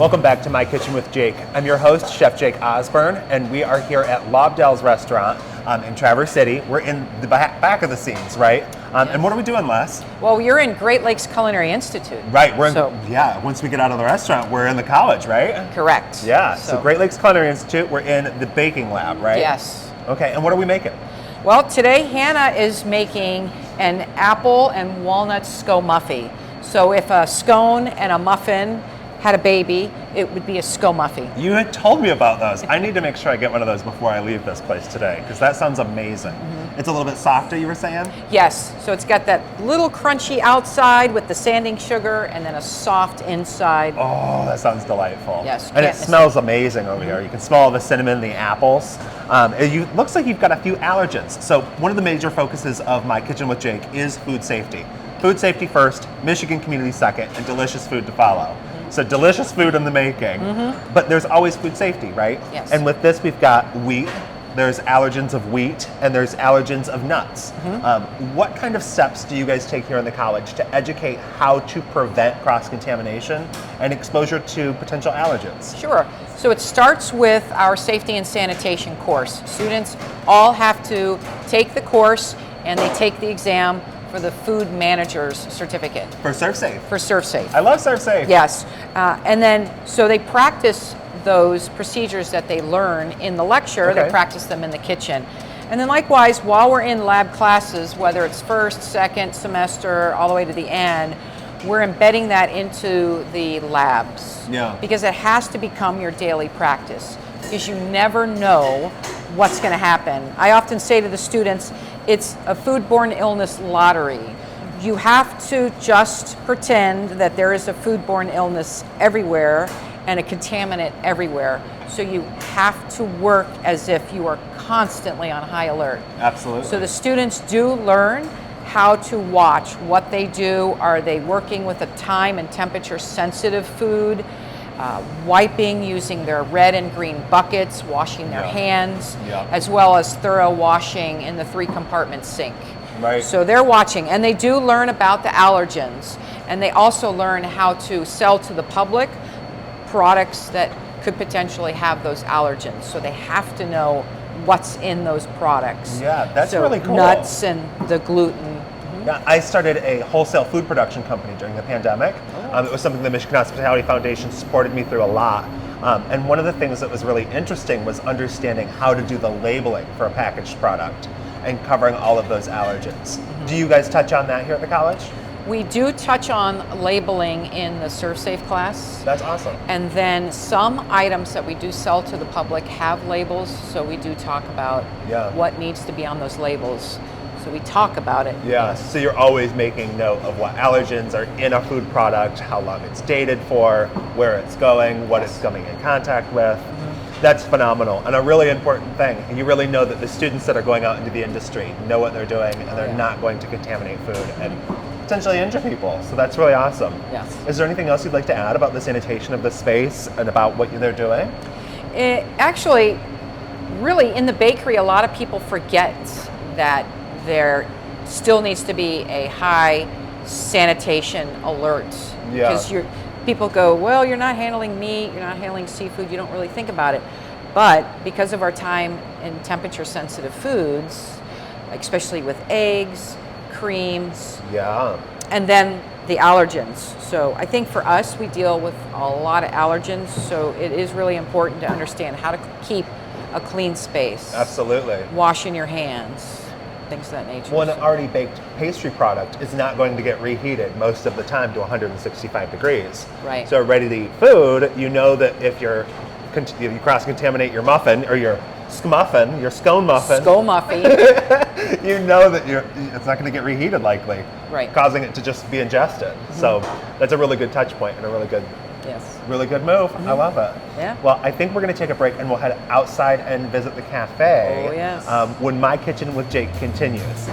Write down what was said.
Welcome back to My Kitchen with Jake. I'm your host, Chef Jake Osborne, and we are here at Lobdell's restaurant in Traverse City. We're in the back of the scenes, right? And what are we doing, Les? Well, you're in Great Lakes Culinary Institute. Right, once we get out of the restaurant, we're in the college, right? Correct. Yeah, so Great Lakes Culinary Institute, we're in the baking lab, right? Yes. Okay, and what are we making? Well, today Hannah is making an apple and walnut Sco-Muffin. So if a scone and a muffin had a baby, it would be a Sco-Muffin. You had told me about those. I need to make sure I get one of those before I leave this place today, because that sounds amazing. It's a little bit softer, you were saying? Yes, so it's got that little crunchy outside with the sanding sugar and then a soft inside. Oh, that sounds delightful. Yes. And it smells amazing over here. You can smell all the cinnamon, the apples. It looks like you've got a few allergens. So one of the major focuses of My Kitchen with Jake is food safety. Food safety first, Michigan community second, and delicious food to follow. So delicious food in the making, but there's always food safety, right? Yes. And with this, we've got wheat. There's allergens of wheat, and there's allergens of nuts. What kind of steps do you guys take here in the college to educate how to prevent cross-contamination and exposure to potential allergens? Sure. So it starts with our safety and sanitation course. Students all have to take the course, and they take the exam for the food manager's certificate. For ServSafe. For ServSafe. I love ServSafe. Yes. And then, so they practice those procedures that they learn in the lecture, they practice them in the kitchen. And then likewise, while we're in lab classes, whether it's first, second semester, all the way to the end, we're embedding that into the labs. Yeah. Because it has to become your daily practice, because you never know what's going to happen. I often say to the students, it's a foodborne illness lottery. You have to just pretend that there is a foodborne illness everywhere and a contaminant everywhere. So you have to work as if you are constantly on high alert. Absolutely. So the students do learn how to watch what they do. Are they working with a time and temperature sensitive food? Wiping using their red and green buckets, washing their hands, as well as thorough washing in the 3-compartment sink. Right. So they're watching, and they do learn about the allergens, and they also learn how to sell to the public products that could potentially have those allergens. So they have to know what's in those products. Yeah, that's really cool. Nuts and the gluten. Yeah, I started a wholesale food production company during the pandemic. It was something the Michigan Hospitality Foundation supported me through a lot. And one of the things that was really interesting was understanding how to do the labeling for a packaged product and covering all of those allergens. Do you guys touch on that here at the college? We do touch on labeling in the ServSafe class. That's awesome. And then some items that we do sell to the public have labels, so we do talk about what needs to be on those labels. So we talk about it. Yeah, so you're always making note of what allergens are in a food product, how long it's dated for, where it's going, what it's coming in contact with. That's phenomenal, and a really important thing. You really know that the students that are going out into the industry know what they're doing, and they're not going to contaminate food and potentially injure people. So that's really awesome. Yes. Is there anything else you'd like to add about the sanitation of the space and about what they're doing? Actually, really, in the bakery, a lot of people forget that there still needs to be a high sanitation alert. Because people go, well, you're not handling meat, you're not handling seafood, you don't really think about it. But because of our time and temperature sensitive foods, especially with eggs, creams, and then the allergens. So I think for us, we deal with a lot of allergens, so it is really important to understand how to keep a clean space. Absolutely. Washing your hands, things of that nature. Well, an already baked pastry product is not going to get reheated most of the time to 165 degrees. Right. So ready to eat food, you know that if you cross-contaminate your muffin or your Sco-Muffin, your Sco-Muffin. Sco-Muffin. You know that it's not going to get reheated likely, causing it to just be ingested. So that's a really good touch point and a really good move. I love it. Yeah. Well, I think we're going to take a break and we'll head outside and visit the cafe. Oh, yes. When My Kitchen with Jake continues.